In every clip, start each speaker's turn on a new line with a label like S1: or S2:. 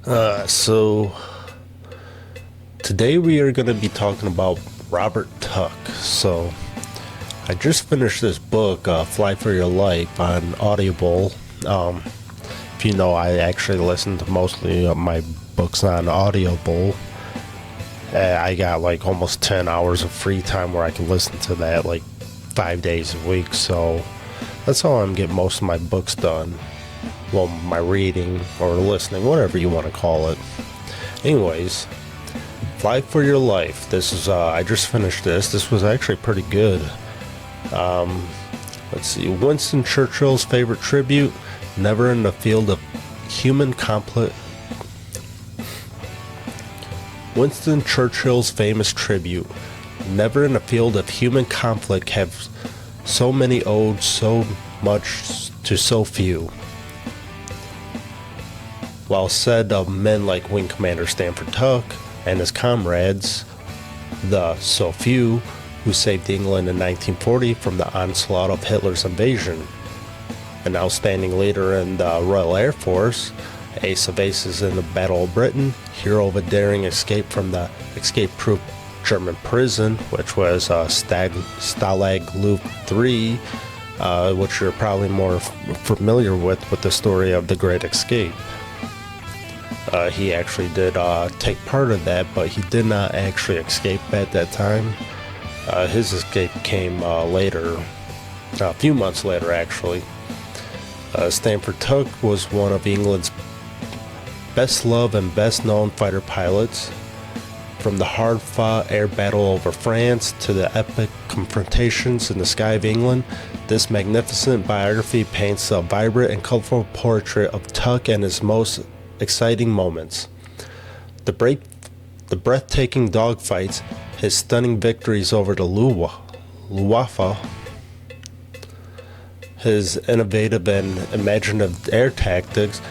S1: So today we are going to be talking about Robert Tuck. So I just finished this book, Fly for Your Life, on Audible. If you know, I actually listen to mostly of my books on Audible. I got like almost 10 hours of free time where I can listen to that like 5 days a week. So that's how I'm getting most of my books done. Well, my reading or listening, whatever you want to call it. Anyways, Fly for Your Life. This is, I just finished this. This was actually pretty good. Let's see. Winston Churchill's favorite tribute, never in the field of human conflict. Winston Churchill's famous tribute, never in the field of human conflict have so many owed so much to so few. While said of men like Wing Commander Stanford Tuck and his comrades, the so few who saved England in 1940 from the onslaught of Hitler's invasion. An outstanding leader in the Royal Air Force, ace of aces in the Battle of Britain, hero of a daring escape from the escape-proof German prison, which was Stalag Luft 3, which you're probably more familiar with the story of the Great Escape. He actually did take part of that, but he did not actually escape at that time. His escape came later, a few months later actually. Stanford Tuck was one of England's best loved and best known fighter pilots. From the hard-fought air battle over France to the epic confrontations in the sky of England, this magnificent biography paints a vibrant and colorful portrait of Tuck and his most exciting moments. The breathtaking dogfights, his stunning victories over the Luftwaffe, his innovative and imaginative air tactics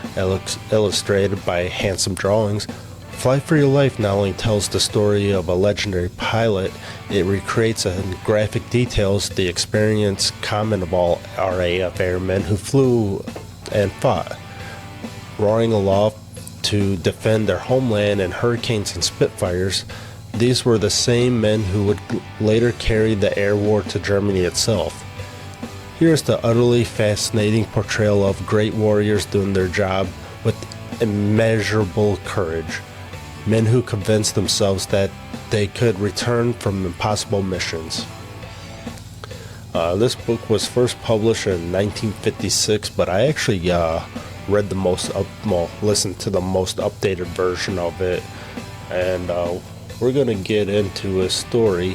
S1: illustrated by handsome drawings. Fly for Your Life not only tells the story of a legendary pilot, it recreates in graphic details the experience common of all RAF airmen who flew and fought, roaring aloft to defend their homeland in hurricanes and Spitfires. These were the same men who would later carry the air war to Germany itself. Here's the utterly fascinating portrayal of great warriors doing their job with immeasurable courage. Men who convinced themselves that they could return from impossible missions. This book was first published in 1956, but I actually read listened to the most updated version of it, and we're gonna get into his story.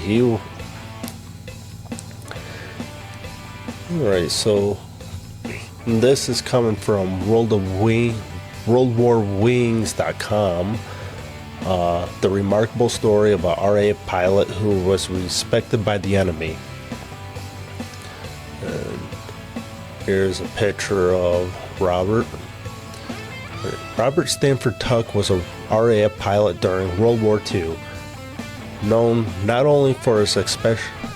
S1: Alright, so this is coming from WorldWarWings.com. The remarkable story of a RAF pilot who was respected by the enemy. And here's a picture of Robert. Robert Stanford Tuck was a RAF pilot during World War II, known not only for his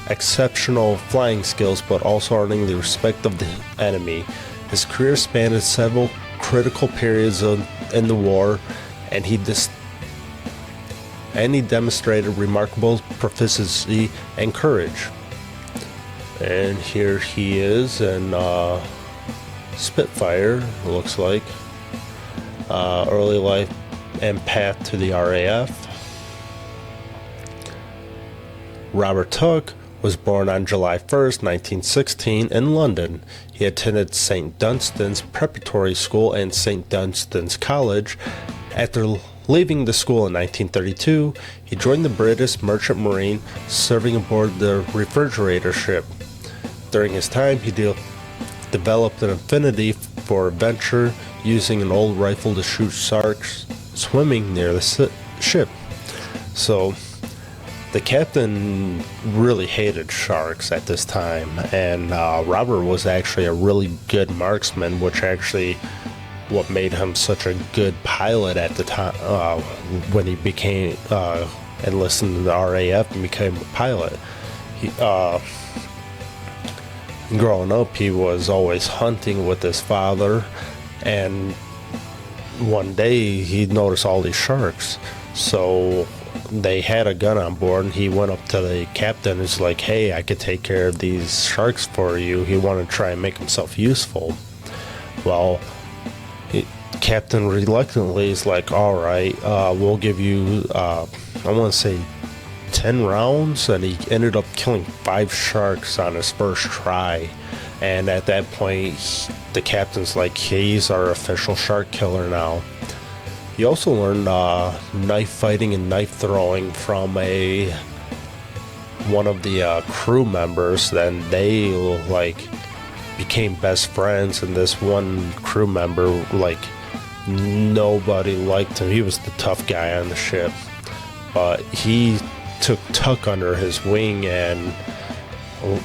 S1: exceptional flying skills but also earning the respect of the enemy. His career spanned several critical periods in the war, and he demonstrated remarkable proficiency and courage. And here he is in Spitfire, it looks like. Early life and path to the RAF. Robert Tuck was born on July 1st, 1916 in London. He attended St. Dunstan's Preparatory School and St. Dunstan's College. After leaving the school in 1932, he joined the British Merchant Marine, serving aboard the refrigerator ship. During his time, he developed an affinity for adventure, using an old rifle to shoot sharks swimming near the ship. So the captain really hated sharks at this time, and Robert was actually a really good marksman, which actually what made him such a good pilot at the time when he became enlisted in the RAF and became a pilot. Growing up, he was always hunting with his father, and one day he noticed all these sharks. So they had a gun on board, and he went up to the captain. He's like, hey, I could take care of these sharks for you. He wanted to try and make himself useful. Well, captain reluctantly is like, all right, we'll give you, I want to say 10 rounds. And he ended up killing 5 sharks on his first try. And at that point, the captain's like, he's our official shark killer now. He also learned knife fighting and knife throwing from one of the crew members. Then they became best friends, and this one crew member, nobody liked him. He was the tough guy on the ship, but he took Tuck under his wing and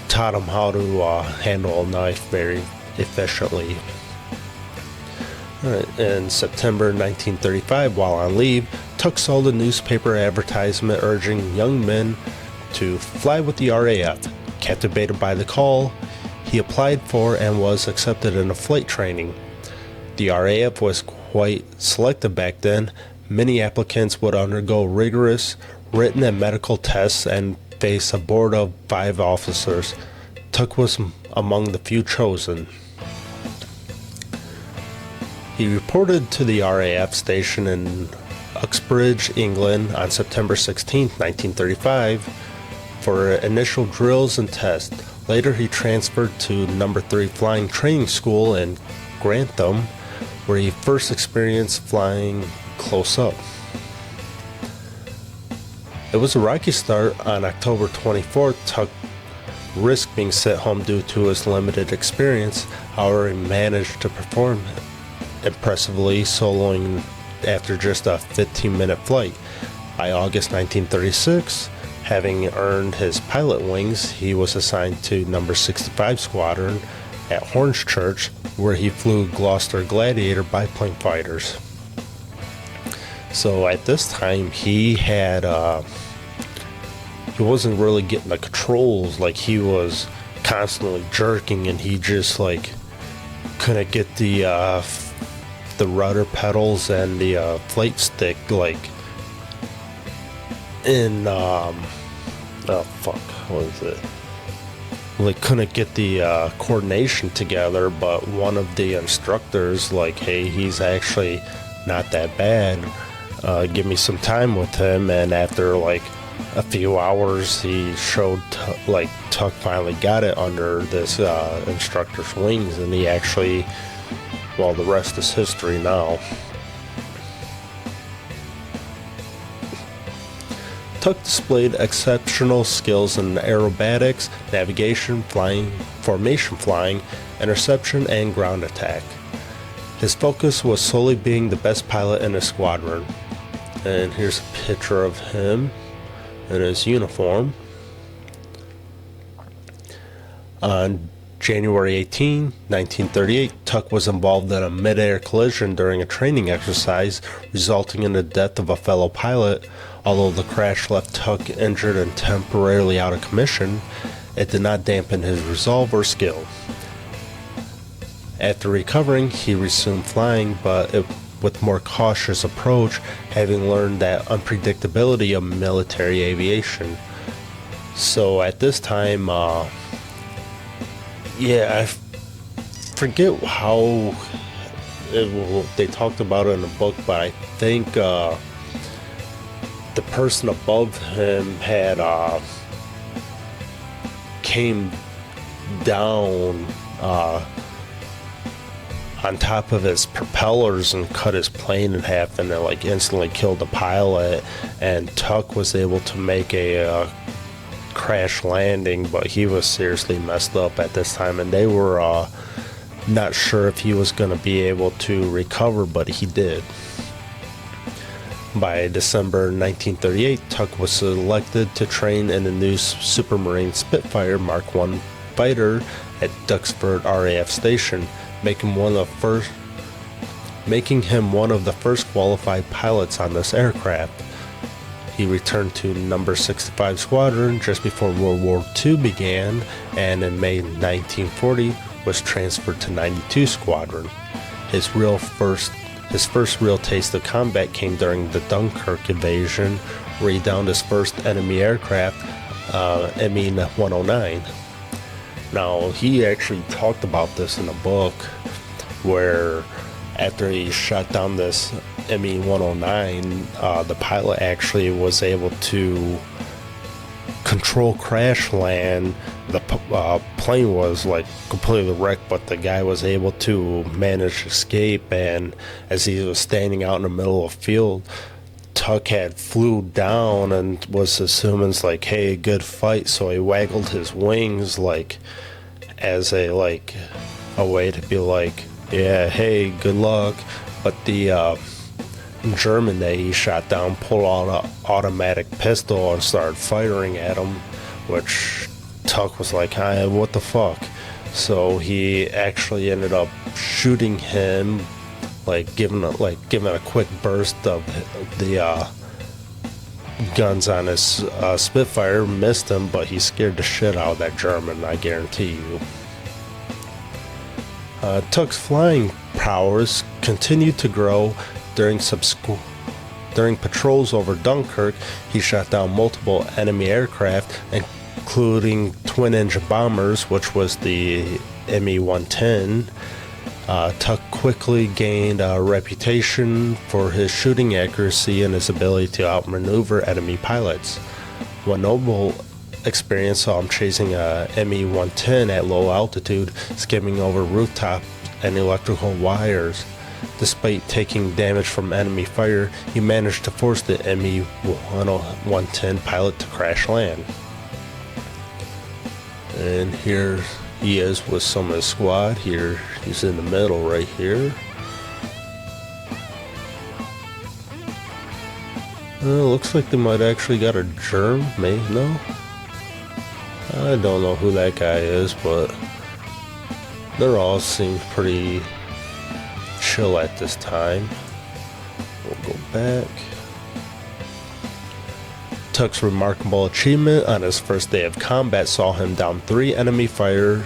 S1: taught him how to handle a knife very efficiently. In September 1935, while on leave, Tuck saw the newspaper advertisement urging young men to fly with the RAF. Captivated by the call, he applied for and was accepted into flight training. The RAF was quite selective back then. Many applicants would undergo rigorous written and medical tests and face a board of 5 officers. Tuck was among the few chosen. He reported to the RAF station in Uxbridge, England on September 16, 1935 for initial drills and tests. Later he transferred to No. 3 Flying Training School in Grantham, where he first experienced flying close up. It was a rocky start. On October 24th, Tuck risked being sent home due to his limited experience. However, he managed to perform impressively, soloing after just a 15-minute flight. By August 1936, having earned his pilot wings, he was assigned to No. 65 Squadron at Hornchurch, where he flew Gloucester Gladiator biplane fighters. So at this time, he wasn't really getting the controls. He was constantly jerking, and he just couldn't get the rudder pedals and the flight stick what was it? Couldn't get the coordination together. But one of the instructors hey, he's actually not that bad, give me some time with him. And after a few hours, he showed Tuck finally got it under this instructor's wings, and he actually, well, the rest is history now. Tuck displayed exceptional skills in aerobatics, navigation, flying, formation flying, interception, and ground attack. His focus was solely being the best pilot in his squadron. And here's a picture of him in his uniform. On January 18, 1938, Tuck was involved in a mid-air collision during a training exercise, resulting in the death of a fellow pilot. Although the crash left Tuck injured and temporarily out of commission, it did not dampen his resolve or skill. After recovering, he resumed flying, but with more cautious approach, having learned that unpredictability of military aviation. So at this time, I forget how they talked about it in the book, but I think the person above him had came down on top of his propellers and cut his plane in half, and it instantly killed the pilot. And Tuck was able to make a crash landing, but he was seriously messed up at this time, and they were not sure if he was going to be able to recover, but he did. By December 1938, Tuck was selected to train in the new Supermarine Spitfire Mark I fighter at Duxford RAF Station, making him one of the first qualified pilots on this aircraft. He returned to No. 65 Squadron just before World War II began, and in May 1940 was transferred to 92 Squadron. His real first His first real taste of combat came during the Dunkirk invasion, where he downed his first enemy aircraft, ME-109. Now, he actually talked about this in a book, where after he shot down this ME-109, the pilot actually was able to control crash land. The plane was like completely wrecked, but the guy was able to manage to escape, and as he was standing out in the middle of the field, Tuck had flew down and was assuming it's like, hey, good fight, so he waggled his wings like as a way to be like, yeah, hey, good luck. But the German that he shot down pulled out an automatic pistol and started firing at him, which Tuck was like, hi, what the fuck? So he actually ended up shooting him, giving a quick burst of the guns on his Spitfire, missed him, but he scared the shit out of that German, I guarantee you. Tuck's flying prowess continued to grow. During patrols over Dunkirk, he shot down multiple enemy aircraft, including twin-engine bombers, which was the ME-110. Tuck quickly gained a reputation for his shooting accuracy and his ability to outmaneuver enemy pilots. One notable experience saw him chasing a ME-110 at low altitude, skimming over rooftops and electrical wires. Despite taking damage from enemy fire, he managed to force the ME-110 pilot to crash land. And here he is with some of his squad. Here he's in the middle right here. Looks like they might actually got a germ, maybe, no? I don't know who that guy is, but they're all seem pretty chill at this time. We'll go back. Tuck's remarkable achievement on his first day of combat saw him down 3 enemy fire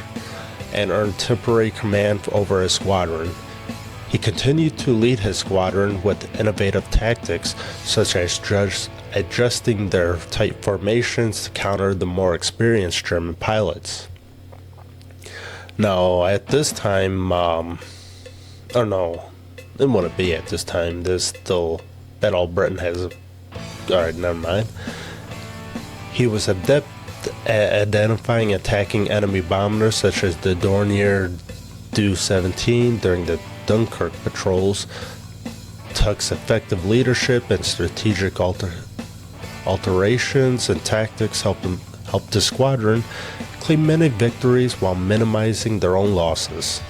S1: and earn temporary command over his squadron. He continued to lead his squadron with innovative tactics, such as adjusting their tight formations to counter the more experienced German pilots. Now, at this time, oh no, it wouldn't be at this time. There's still that all Britain has. Alright, never mind. He was adept at identifying and attacking enemy bombers such as the Dornier Do-17 during the Dunkirk patrols. Tuck's effective leadership and strategic alterations and tactics helped the squadron claim many victories while minimizing their own losses.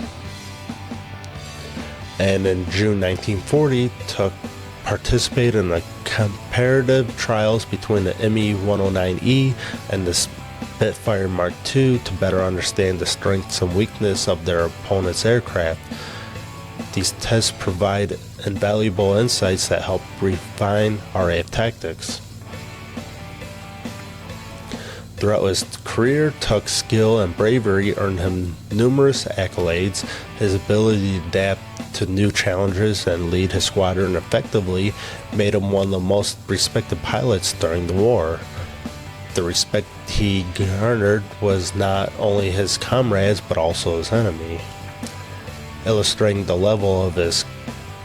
S1: And in June 1940, Tuck participated in the comparative trials between the ME-109E and the Spitfire Mark II to better understand the strengths and weaknesses of their opponent's aircraft. These tests provide invaluable insights that help refine RAF tactics. Throughout his career, Tuck's skill and bravery earned him numerous accolades. His ability to adapt to new challenges and lead his squadron effectively made him one of the most respected pilots during the war. The respect he garnered was not only his comrades but also his enemy, illustrating the level of his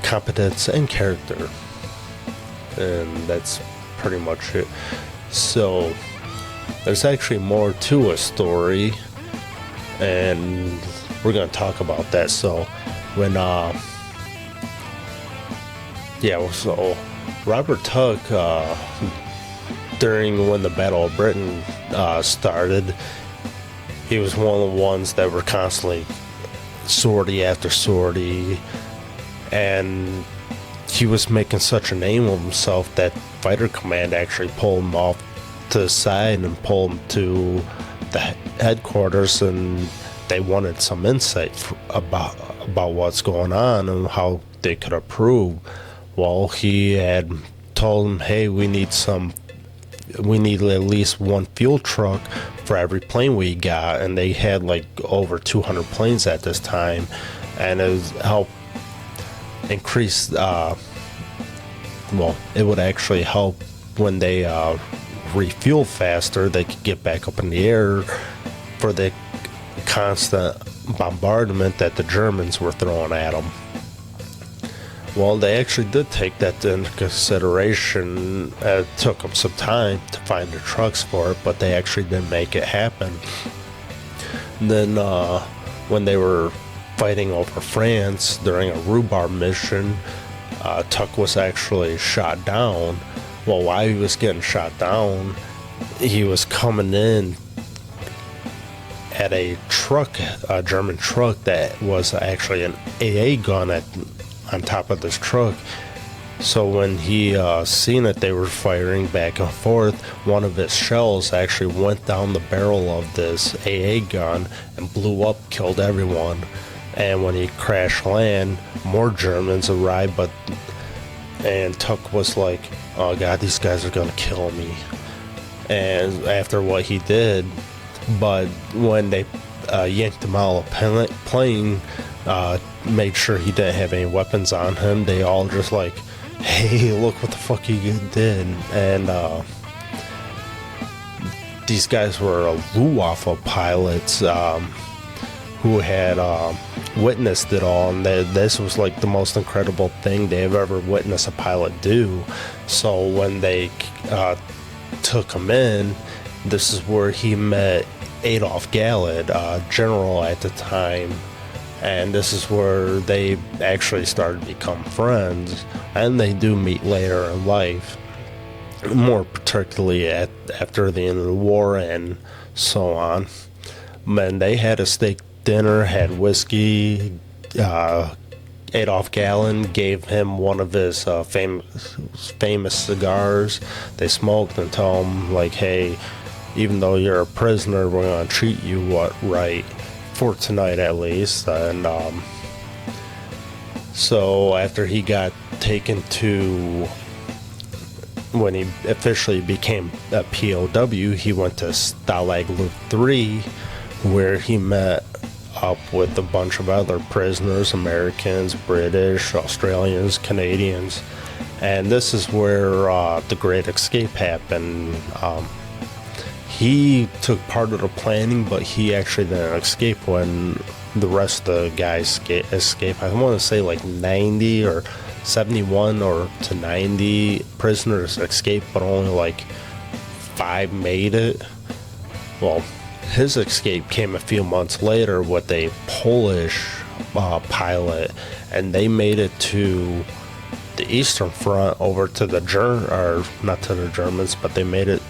S1: competence and character. And that's pretty much it. So there's actually more to a story, and we're going to talk about that. So when so Robert Tuck, during when the Battle of Britain started, he was one of the ones that were constantly sortie after sortie, and he was making such a name of himself that Fighter Command actually pulled him off to the side and pulled him to the headquarters, and they wanted some insight about what's going on and how they could improve. Well, he had told them, hey, we need at least one fuel truck for every plane we got, and they had like over 200 planes at this time, and increase, it would actually help when they refuel faster. They could get back up in the air for the constant bombardment that the Germans were throwing at them. Well, they actually did take that into consideration. It took them some time to find the trucks for it, but they actually did make it happen. And then when they were fighting over France during a rhubarb mission, Tuck was actually shot down. Well, while he was getting shot down, he was coming in at a truck, a German truck that was actually an AA gun on top of this truck. So when he seen that they were firing back and forth, one of his shells actually went down the barrel of this AA gun and blew up, killed everyone. And when he crash land, more Germans arrived, and Tuck was like, oh god, these guys are gonna kill me. And after what he did, but when they yanked him out of the plane, made sure he didn't have any weapons on him, they all just like, hey, look what the fuck you did. And these guys were Luftwaffe pilots who had witnessed it all, and this was like the most incredible thing they've ever witnessed a pilot do. So when they took him in, this is where he met Adolf Galland, general at the time, and this is where they actually started to become friends, and they do meet later in life, more particularly after the end of the war and so on. And they had a steak dinner, had whiskey. Adolf Galland gave him one of his famous cigars. They smoked and told him, like, hey, even though you're a prisoner, we're going to treat you right, for tonight at least. And so after he got taken to, when he officially became a POW, he went to Stalag Luft 3, where he met up with a bunch of other prisoners, Americans, British, Australians, Canadians. And this is where the Great Escape happened. He took part of the planning, but he actually didn't escape when the rest of the guys escaped. I want to say like 90 or 71 or to 90 prisoners escaped, but only like 5 made it. Well, his escape came a few months later with a Polish pilot, and they made it to the Eastern Front over to the not to the Germans, but they made it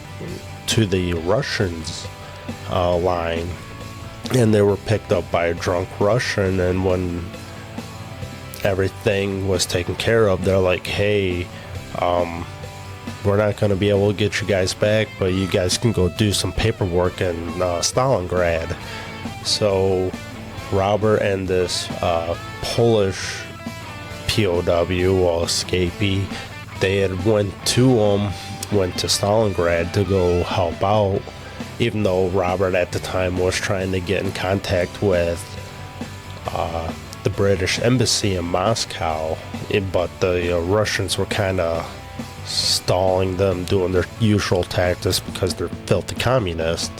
S1: to the Russians line, and they were picked up by a drunk Russian. And when everything was taken care of, they're like, hey, we're not going to be able to get you guys back, but you guys can go do some paperwork in Stalingrad. So Robert and this Polish POW or escapee, they had went to Stalingrad to go help out, even though Robert at the time was trying to get in contact with the British embassy in Moscow, but the Russians were kind of stalling them, doing their usual tactics because they're filthy communists.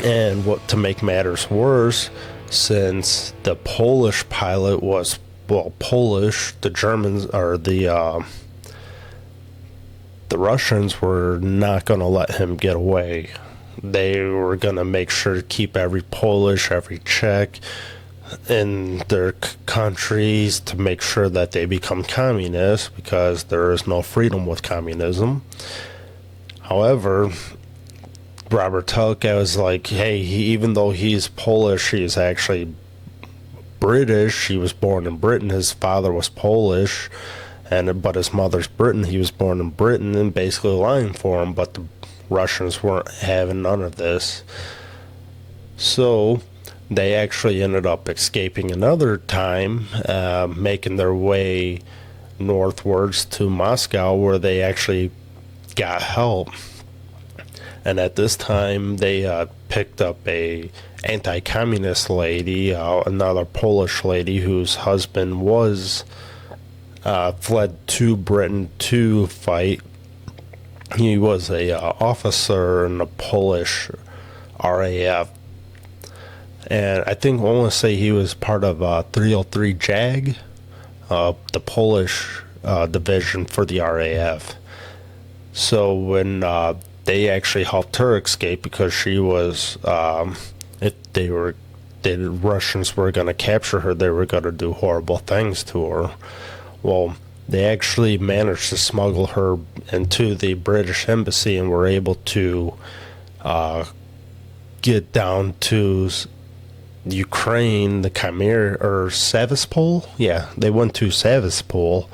S1: And what to make matters worse, since the Polish pilot was Polish, the Germans or the Russians were not going to let him get away. They were going to make sure to keep every Polish, every Czech in their countries to make sure that they become communists, because there is no freedom with communism. However, Robert Tuck, I was like, hey, even though he's Polish, he's actually British. He was born in Britain. His father was Polish, but his mother's Britain. He was born in Britain, and basically lying for him, but the Russians weren't having none of this. So they actually ended up escaping another time, making their way northwards to Moscow, where they actually got help. And at this time, they picked up a anti-communist lady, another Polish lady whose husband was fled to Britain to fight. He was a officer in the Polish RAF, and I think I want to say he was part of 303 JAG, the Polish division for the RAF. So when they actually helped her escape because she was, if the Russians were going to capture her, they were going to do horrible things to her. Well, they actually managed to smuggle her into the British embassy and were able to get down to Ukraine, the Crimea, or Sevastopol. Yeah, they went to Sevastopol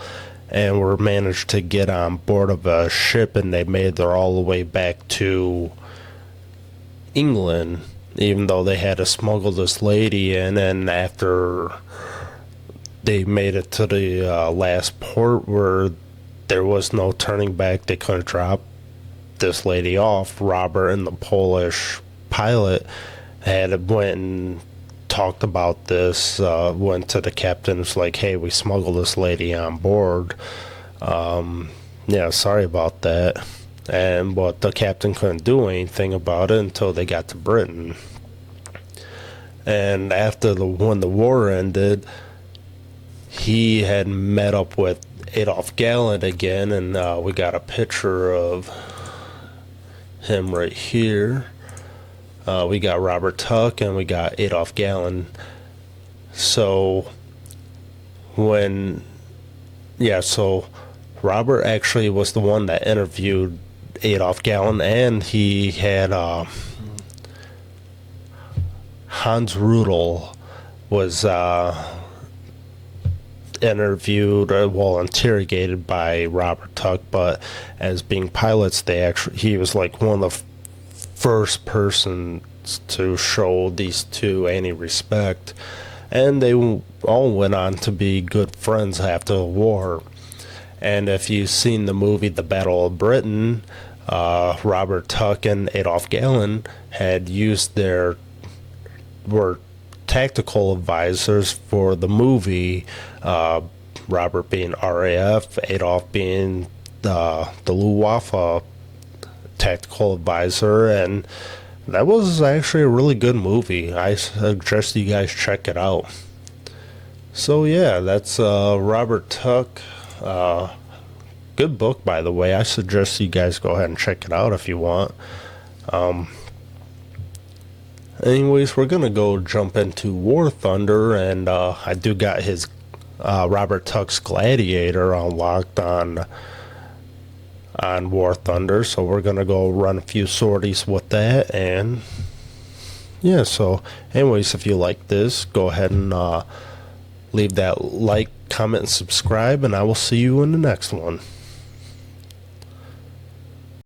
S1: and were managed to get on board of a ship, and they made their all the way back to England, even though they had to smuggle this lady in. And after they made it to the last port where there was no turning back, they couldn't drop this lady off. Robert and the Polish pilot went and talked about this, went to the captain, was like, hey, we smuggled this lady on board. Yeah, sorry about that. But the captain couldn't do anything about it until they got to Britain. And when the war ended, he had met up with Adolf Galland again, and we got a picture of him right here. We got Robert Tuck and we got Adolf Galland. So Robert actually was the one that interviewed Adolf Galland, and he had Hans Rudel was interrogated by Robert Tuck, but as being pilots, he was like one of the first persons to show these two any respect, and they all went on to be good friends after the war. And if you've seen the movie The Battle of Britain, Robert Tuck and Adolf Galland were tactical advisors for the movie, Robert being RAF, Adolf being the Luftwaffe tactical advisor, and that was actually a really good movie. I suggest you guys check it out. So yeah, that's Robert Tuck. Good book, by the way. I suggest you guys go ahead and check it out if you want. Anyways, we're gonna go jump into War Thunder, and I do got his Robert Tuck's Gladiator unlocked on War Thunder, so we're gonna go run a few sorties with that. And yeah, so anyways, if you like this, go ahead and leave that like, comment, and subscribe, and I will see you in the next one.